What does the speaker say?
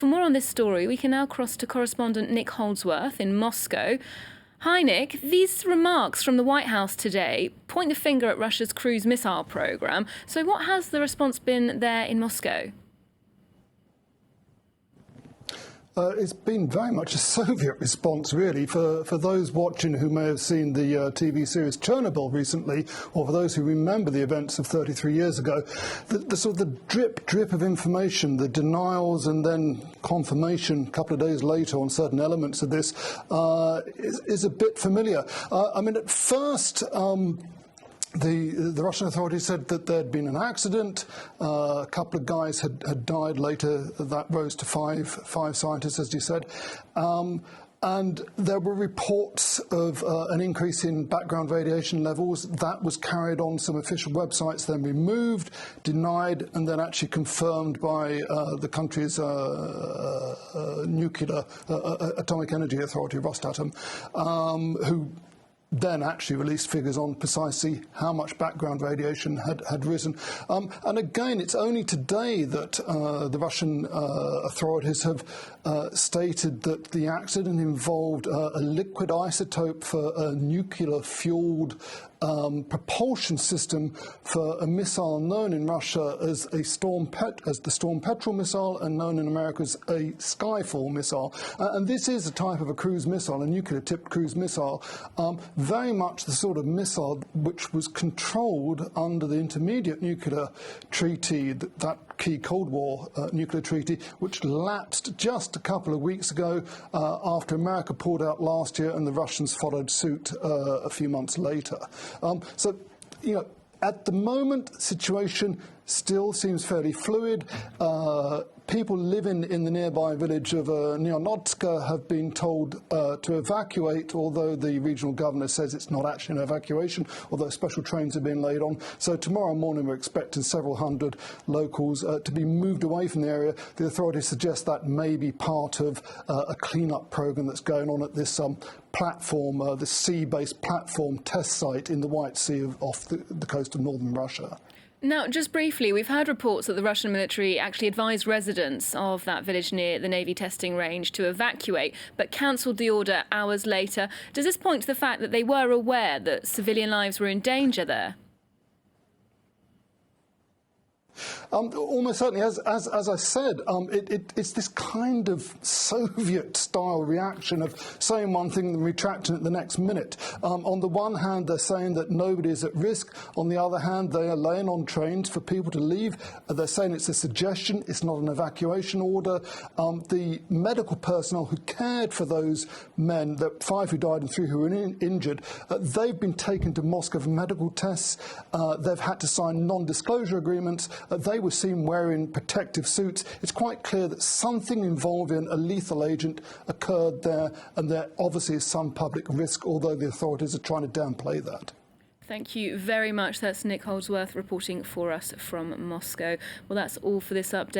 For more on this story, we can now cross to correspondent Nick Holdsworth in Moscow. Hi, Nick. These remarks from the White House today point the finger at Russia's cruise missile program. So what has the response been there in Moscow? It's been very much a Soviet response, really, for those watching who may have seen the TV series Chernobyl recently, or for those who remember the events of 33 years ago. The sort of the drip of information, the denials and then confirmation a couple of days later on certain elements of this is a bit familiar. I mean, at first, the Russian authorities said that there had been an accident. A couple of guys had died. Later, that rose to five scientists, as you said. And there were reports of an increase in background radiation levels. That was carried on some official websites, then removed, denied, and then actually confirmed by the country's nuclear atomic energy authority, Rosatom, who then actually released figures on precisely how much background radiation had risen. And again, it's only today that the Russian authorities have stated that the accident involved a liquid isotope for a nuclear-fueled propulsion system for a missile known in Russia as the Storm Petrel missile, and known in America as a Skyfall missile. And this is a type of a cruise missile, a nuclear-tipped cruise missile, very much the sort of missile which was controlled under the Intermediate Nuclear Treaty, that key Cold War nuclear treaty, which lapsed just a couple of weeks ago after America pulled out last year and the Russians followed suit a few months later. So, you know, at the moment, the situation still seems fairly fluid. People living in the nearby village of Neonotska have been told to evacuate, although the regional governor says it's not actually an evacuation, although special trains are being laid on. So tomorrow morning we're expecting several hundred locals to be moved away from the area. The authorities suggest that may be part of a clean-up program that's going on at this platform, the sea-based platform test site in the White Sea off the coast of northern Russia. Now, just briefly, we've heard reports that the Russian military actually advised residents of that village near the Navy testing range to evacuate, but cancelled the order hours later. Does this point to the fact that they were aware that civilian lives were in danger there? Almost certainly, as I said, it's this kind of Soviet-style reaction of saying one thing and retracting it the next minute. On the one hand, they're saying that nobody is at risk. On the other hand, they are laying on trains for people to leave. They're saying it's a suggestion, it's not an evacuation order. The medical personnel who cared for those men, the 5 who died and 3 who were injured, they've been taken to Moscow for medical tests. They've had to sign non-disclosure agreements. They were seen wearing protective suits. It's quite clear that something involving a lethal agent occurred there, and there obviously is some public risk, although the authorities are trying to downplay that. Thank you very much. That's Nick Holdsworth reporting for us from Moscow. Well, that's all for this update.